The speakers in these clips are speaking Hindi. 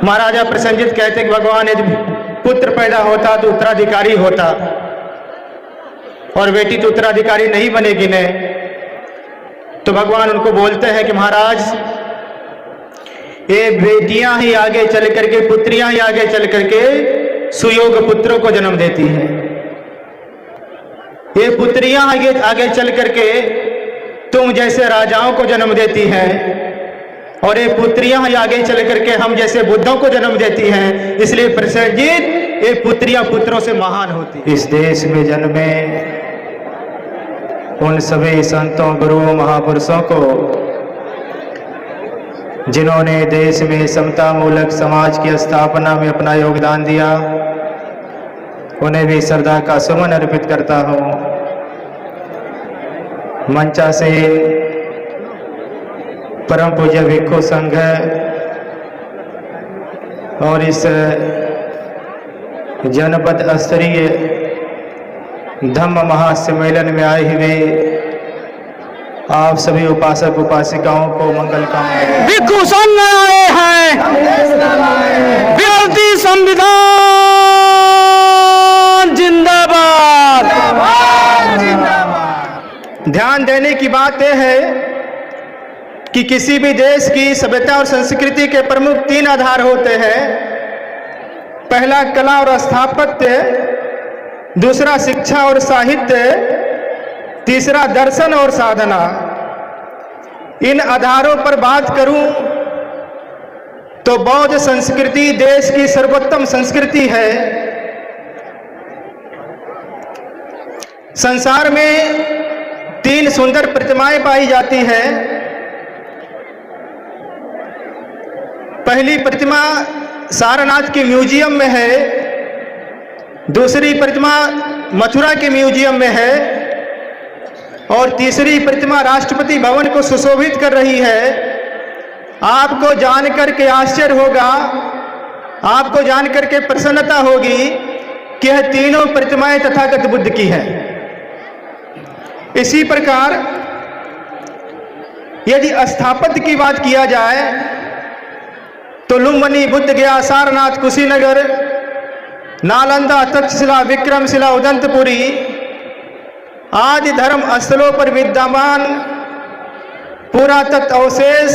महाराजा प्रसन्नजित कहते कि भगवान यदि पुत्र पैदा होता तो उत्तराधिकारी होता, और बेटी तो उत्तराधिकारी नहीं बनेगी ने। तो भगवान उनको बोलते हैं कि महाराज, ये बेटियां ही आगे चल करके, पुत्रियां ही आगे चल करके सुयोग पुत्रों को जन्म देती हैं। ये पुत्रियां आगे चल करके तुम जैसे राजाओं को जन्म देती हैं, और ये पुत्रियां ही आगे चल करके हम जैसे बुद्धों को जन्म देती हैं। इसलिए प्रसन्नजित, ये पुत्रियां पुत्रों से महान होती। इस देश में जन्मे उन सभी संतों, गुरुओं, महापुरुषों को जिन्होंने देश में समता मूलक समाज की स्थापना में अपना योगदान दिया, उन्हें भी श्रद्धा का सुमन अर्पित करता हूँ। मंचा से परम पूज्य भिक्षु संघ और इस जनपद स्तरीय धम्म महासम्मेलन में आए हुए आप सभी उपासक उपासिकाओं को मंगल कामनाएं। भिक्षु संघ आए हैं, भारतीय संविधान जिंदाबाद। ध्यान देने की बात यह है कि किसी भी देश की सभ्यता और संस्कृति के प्रमुख 3 आधार होते हैं। पहला कला और स्थापत्य, दूसरा शिक्षा और साहित्य, तीसरा दर्शन और साधना। इन आधारों पर बात करूं तो बौद्ध संस्कृति देश की सर्वोत्तम संस्कृति है। संसार में 3 सुंदर प्रतिमाएं पाई जाती हैं। पहली प्रतिमा सारनाथ के म्यूजियम में है, दूसरी प्रतिमा मथुरा के म्यूजियम में है, और तीसरी प्रतिमा राष्ट्रपति भवन को सुशोभित कर रही है। आपको जानकर के आश्चर्य होगा, आपको जानकर के प्रसन्नता होगी कि यह तीनों प्रतिमाएं तथागत बुद्ध की हैं। इसी प्रकार यदि स्थापत्य की बात किया जाए तो लुम्बिनी, बुद्ध गया, सारनाथ, कुशीनगर, नालंदा, तक्षशिला, विक्रमशिला, उदंतपुरी आदि धर्म स्थलों पर विद्यमान पुरातत्व अवशेष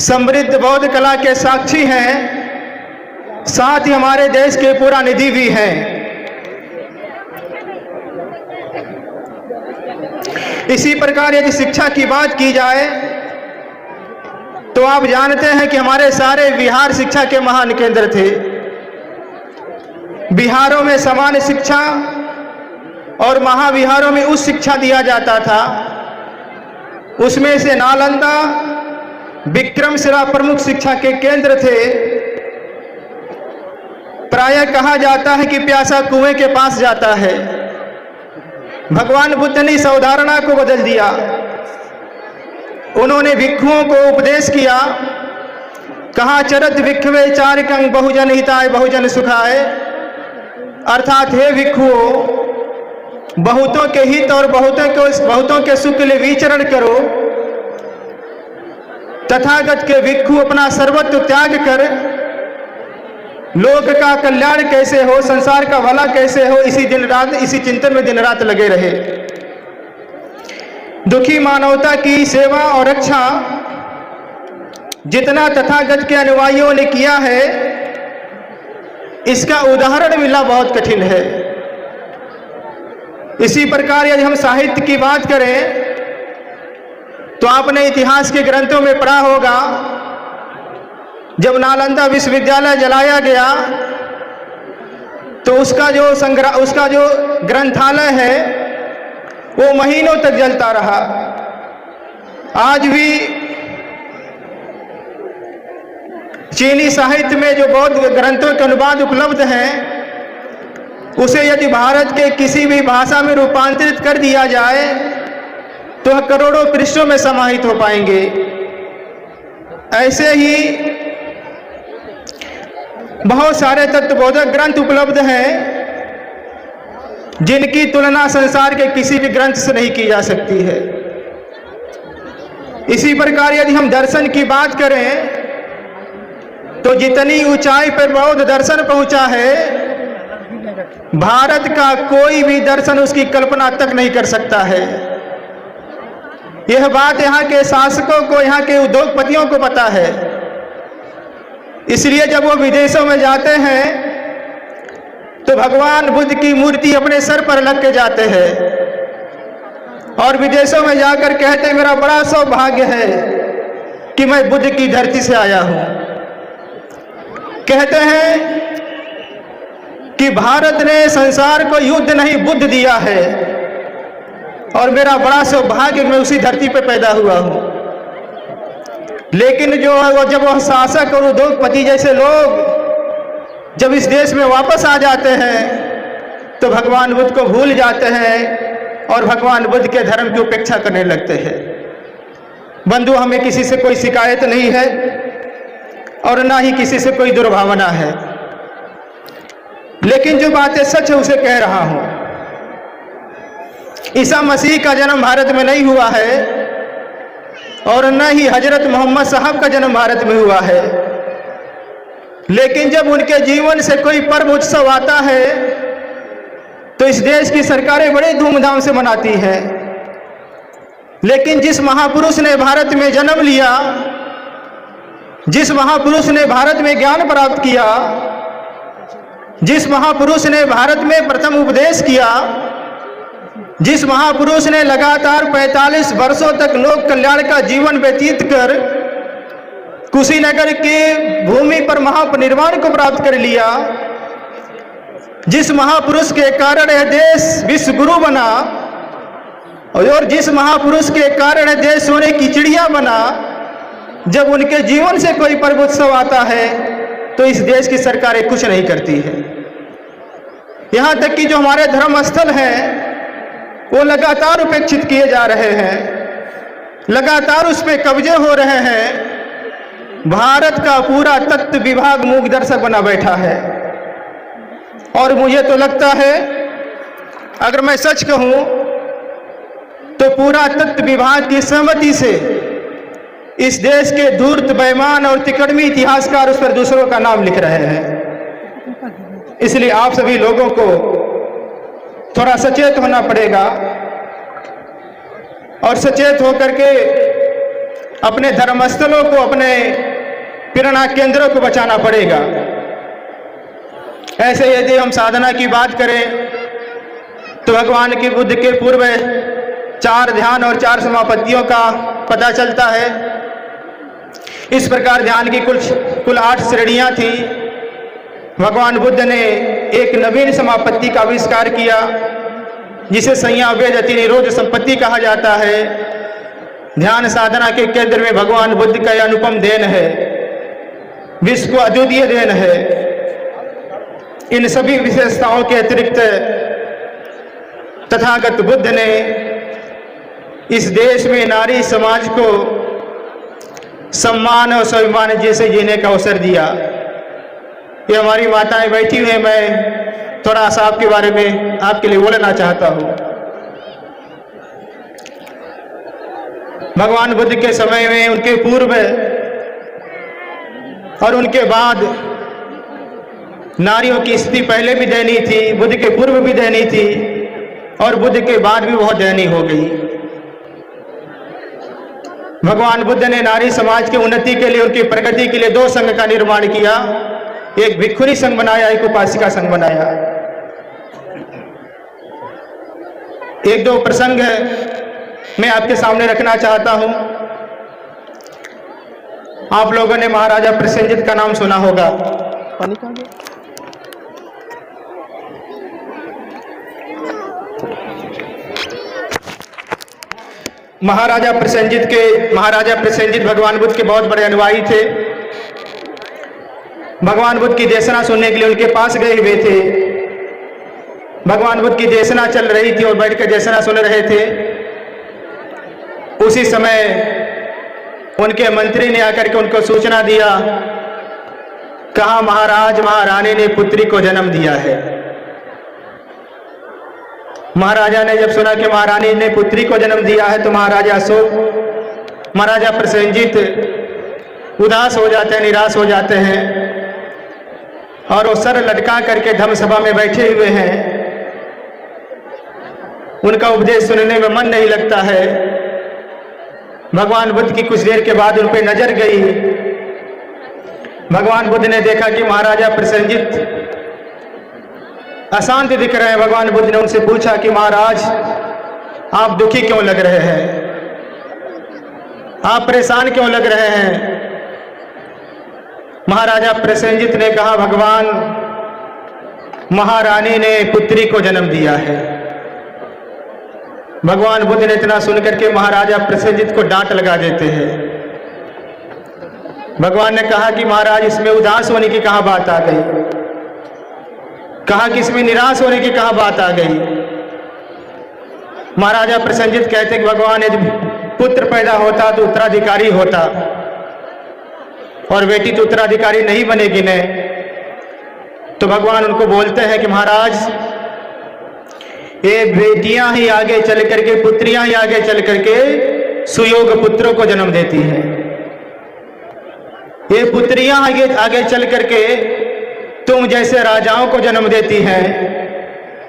समृद्ध बौद्ध कला के साक्षी हैं, साथ ही हमारे देश के पुरा निधि भी हैं। इसी प्रकार यदि शिक्षा की बात की जाए तो आप जानते हैं कि हमारे सारे बिहार शिक्षा के महान केंद्र थे। बिहारों में सामान्य शिक्षा और महाविहारों में उच्च शिक्षा दिया जाता था। उसमें से नालंदा, विक्रमशिला प्रमुख शिक्षा के केंद्र थे। प्रायः कहा जाता है कि प्यासा कुएं के पास जाता है। भगवान बुद्ध ने इस अवधारणा को बदल दिया। उन्होंने भिक्षुओं को उपदेश किया, कहा चरत भिक्षवे चारिकं बहुजन हिताय बहुजन सुखाय, अर्थात हे भिक्षुओं, बहुतों के हित और बहुतों के सुख के लिए विचरण करो। तथागत के भिक्षु अपना सर्वस्व त्याग कर लोक का कल्याण कैसे हो, संसार का भला कैसे हो, इसी चिंतन में दिन रात लगे रहे। दुखी मानवता की सेवा और रक्षा जितना तथागत के अनुयायियों ने किया है, इसका उदाहरण मिलना बहुत कठिन है। इसी प्रकार यदि हम साहित्य की बात करें तो आपने इतिहास के ग्रंथों में पढ़ा होगा, जब नालंदा विश्वविद्यालय जलाया गया तो उसका जो ग्रंथालय है वो महीनों तक जलता रहा। आज भी चीनी साहित्य में जो बौद्ध ग्रंथों के अनुवाद उपलब्ध हैं, उसे यदि भारत के किसी भी भाषा में रूपांतरित कर दिया जाए तो करोड़ों पृष्ठों में समाहित हो पाएंगे। ऐसे ही बहुत सारे तत्वबोधक ग्रंथ उपलब्ध हैं जिनकी तुलना संसार के किसी भी ग्रंथ से नहीं की जा सकती है। इसी प्रकार यदि हम दर्शन की बात करें तो जितनी ऊंचाई पर बौद्ध दर्शन पहुंचा है, भारत का कोई भी दर्शन उसकी कल्पना तक नहीं कर सकता है। यह बात यहाँ के शासकों को, यहाँ के उद्योगपतियों को पता है। इसलिए जब वो विदेशों में जाते हैं तो भगवान बुद्ध की मूर्ति अपने सर पर रख के जाते हैं और विदेशों में जाकर कहते हैं मेरा बड़ा सौभाग्य है कि मैं बुद्ध की धरती से आया हूं। कहते हैं कि भारत ने संसार को युद्ध नहीं बुद्ध दिया है और मेरा बड़ा सौभाग्य मैं उसी धरती पर पैदा हुआ हूं। लेकिन जो है जब वह शासक और उद्योगपति जैसे लोग जब इस देश में वापस आ जाते हैं तो भगवान बुद्ध को भूल जाते हैं और भगवान बुद्ध के धर्म की उपेक्षा करने लगते हैं। बंधु, हमें किसी से कोई शिकायत नहीं है और ना ही किसी से कोई दुर्भावना है, लेकिन जो बातें सच है उसे कह रहा हूं। ईसा मसीह का जन्म भारत में नहीं हुआ है और न ही हजरत मोहम्मद साहब का जन्म भारत में हुआ है, लेकिन जब उनके जीवन से कोई पर्व उत्सव आता है तो इस देश की सरकारें बड़े धूमधाम से मनाती हैं। लेकिन जिस महापुरुष ने भारत में जन्म लिया, जिस महापुरुष ने भारत में ज्ञान प्राप्त किया, जिस महापुरुष ने भारत में प्रथम उपदेश किया, जिस महापुरुष ने लगातार 45 वर्षों तक लोक कल्याण का जीवन व्यतीत कर कुशीनगर की भूमि पर महापरिनिर्वाण को प्राप्त कर लिया, जिस महापुरुष के कारण यह देश विश्व गुरु बना और जिस महापुरुष के कारण यह देश सोने की चिड़िया बना, जब उनके जीवन से कोई पर्व उत्सव आता है तो इस देश की सरकारें कुछ नहीं करती है। यहाँ तक कि जो हमारे धर्म स्थल हैं वो लगातार उपेक्षित किए जा रहे हैं, लगातार उस पर कब्जे हो रहे हैं। भारत का पूरा तत्व विभाग मूक दर्शक बना बैठा है और मुझे तो लगता है, अगर मैं सच कहूं तो पूरा तत्व विभाग की सहमति से इस देश के धूर्त, बेईमान और तिकड़मी इतिहासकार उस पर दूसरों का नाम लिख रहे हैं। इसलिए आप सभी लोगों को थोड़ा सचेत होना पड़ेगा और सचेत होकर के अपने धर्मस्थलों को, अपने प्रेरणा केंद्रों को बचाना पड़ेगा। ऐसे यदि हम साधना की बात करें तो भगवान के बुद्ध के पूर्व 4 ध्यान और 4 समापत्तियों का पता चलता है। इस प्रकार ध्यान की कुल 8 श्रेणियां थी। भगवान बुद्ध ने एक नवीन समापत्ति का आविष्कार किया जिसे संयम वेद अति निरोध संपत्ति कहा जाता है। ध्यान साधना के केंद्र में भगवान बुद्ध का यह अनुपम देन है, विश्व को अद्वितीय देन है। इन सभी विशेषताओं के अतिरिक्त तथागत बुद्ध ने इस देश में नारी समाज को सम्मान और स्वाभिमान जैसे जीने का अवसर दिया। ये हमारी माताएं बैठी हुई हैं, मैं थोड़ा सा आपके बारे में आपके लिए बोलना चाहता हूँ। भगवान बुद्ध के समय में, उनके पूर्व और उनके बाद नारियों की स्थिति पहले भी दयनीय थी, बुद्ध के पूर्व भी दयनीय थी और बुद्ध के बाद भी बहुत दयनीय हो गई। भगवान बुद्ध ने नारी समाज की उन्नति के लिए, उनकी प्रगति के लिए 2 संघ का निर्माण किया। एक भिक्षुणी संघ बनाया, एक उपासिका संघ बनाया। 1-2 प्रसंग मैं आपके सामने रखना चाहता हूं। आप लोगों ने महाराजा प्रसेनजित का नाम सुना होगा। महाराजा प्रसेनजित भगवान बुद्ध के बहुत बड़े अनुयायी थे। भगवान बुद्ध की देशना सुनने के लिए उनके पास गए हुए थे। भगवान बुद्ध की देशना चल रही थी और बैठकर देशना सुन रहे थे। उसी समय उनके मंत्री ने आकर के उनको सूचना दिया, कहा महाराज महारानी ने पुत्री को जन्म दिया है। महाराजा ने जब सुना कि महारानी ने पुत्री को जन्म दिया है तो महाराजा प्रसेनजित उदास हो जाते हैं, निराश हो जाते हैं और वो सर लटका करके धर्मसभा में बैठे हुए हैं। उनका उपदेश सुनने में मन नहीं लगता है। भगवान बुद्ध की कुछ देर के बाद उन पर नजर गई। भगवान बुद्ध ने देखा कि महाराजा प्रसेनजीत अशांत दिख रहे हैं। भगवान बुद्ध ने उनसे पूछा कि महाराज, आप दुखी क्यों लग रहे हैं, आप परेशान क्यों लग रहे हैं? महाराजा प्रसेनजीत ने कहा, भगवान, महारानी ने पुत्री को जन्म दिया है। भगवान बुद्ध ने इतना सुनकर के महाराजा प्रसेनजीत को डांट लगा देते हैं। भगवान ने कहा कि महाराज, इसमें उदास होने की कहाँ बात आ गई, कहा कि इसमें निराश होने की कहाँ बात आ गई। महाराजा प्रसेनजीत कहते कि भगवान, यदि पुत्र पैदा होता तो उत्तराधिकारी होता और बेटी तो उत्तराधिकारी नहीं बनेगी ने। तो भगवान उनको बोलते हैं कि महाराज, ये बेटियां ही आगे चल करके, पुत्रियां ही आगे चल करके सुयोग पुत्रों को जन्म देती हैं। ये पुत्रियां आगे चल करके तुम जैसे राजाओं को जन्म देती हैं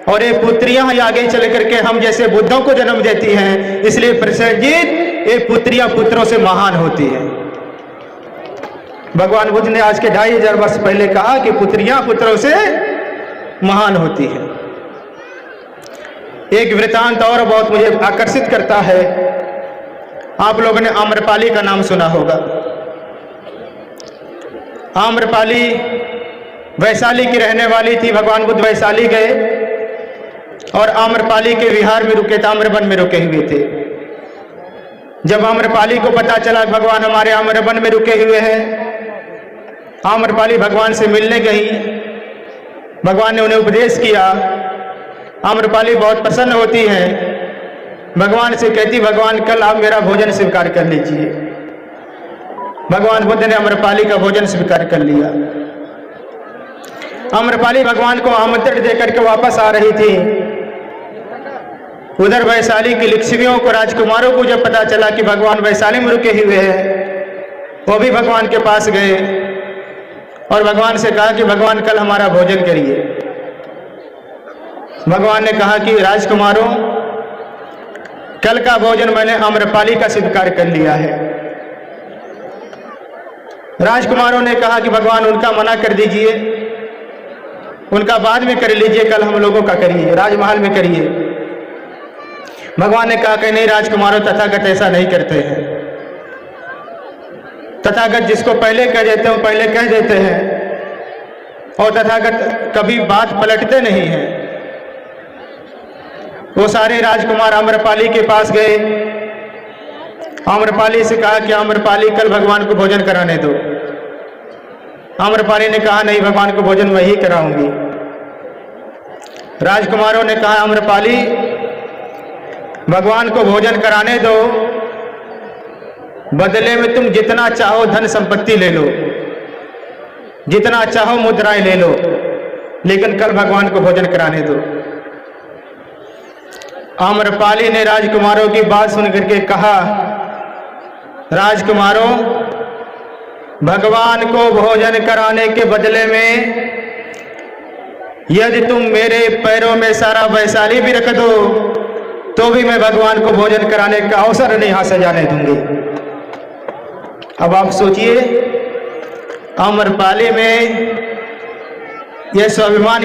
और ये पुत्रियां आगे चल करके हम जैसे बुद्धों को जन्म देती हैं। इसलिए प्रसेनजीत, ये पुत्रियां पुत्रों से महान होती है। भगवान बुद्ध ने आज के 2500 वर्ष पहले कहा कि पुत्रियां पुत्रों से महान होती है। एक वृतांत और बहुत मुझे आकर्षित करता है। आप लोगों ने आम्रपाली का नाम सुना होगा। आम्रपाली वैशाली की रहने वाली थी। भगवान बुद्ध वैशाली गए और आम्रपाली के विहार में रुके, आम्रवन में रुके हुए थे। जब आम्रपाली को पता चला भगवान हमारे आम्रवन में रुके हुए हैं, आम्रपाली भगवान से मिलने गई। भगवान ने उन्हें उपदेश किया। आम्रपाली बहुत प्रसन्न होती है, भगवान से कहती, भगवान कल आप मेरा भोजन स्वीकार कर लीजिए। भगवान बुद्ध ने आम्रपाली का भोजन स्वीकार कर लिया। आम्रपाली भगवान को आमंत्रण देकर के वापस आ रही थी। उधर वैशाली की लिच्छवियों को, राजकुमारों को जब पता चला कि भगवान वैशाली में रुके हुए हैं, वो भी भगवान के पास गए और भगवान से कहा कि भगवान कल हमारा भोजन करिए। भगवान ने कहा कि राजकुमारों, कल का भोजन मैंने आम्रपाली का स्वीकार कर लिया है। राजकुमारों ने कहा कि भगवान उनका मना कर दीजिए, उनका बाद में कर लीजिए, कल हम लोगों का करिए, राजमहल में करिए। भगवान ने कहा कि नहीं राजकुमारों, तथागत ऐसा नहीं करते हैं। तथागत जिसको पहले कह देते हैं पहले कह देते हैं और तथागत कभी बात पलटते नहीं हैं। वो सारे राजकुमार आम्रपाली के पास गए। आम्रपाली से कहा कि आम्रपाली कल भगवान को भोजन कराने दो। आम्रपाली ने कहा नहीं, भगवान को भोजन मैं ही कराऊंगी। राजकुमारों ने कहा आम्रपाली, भगवान को भोजन कराने दो, बदले में तुम जितना चाहो धन संपत्ति ले लो, जितना चाहो मुद्राएं ले लो, लेकिन कल भगवान को भोजन कराने दो। आम्रपाली ने राजकुमारों की बात सुनकर के कहा, राजकुमारों, भगवान को भोजन कराने के बदले में यदि तुम मेरे पैरों में सारा वैशाली भी रख दो तो भी मैं भगवान को भोजन कराने का अवसर नहीं हासिल जाने दूंगी। अब आप सोचिए, आम्रपाली में यह स्वाभिमान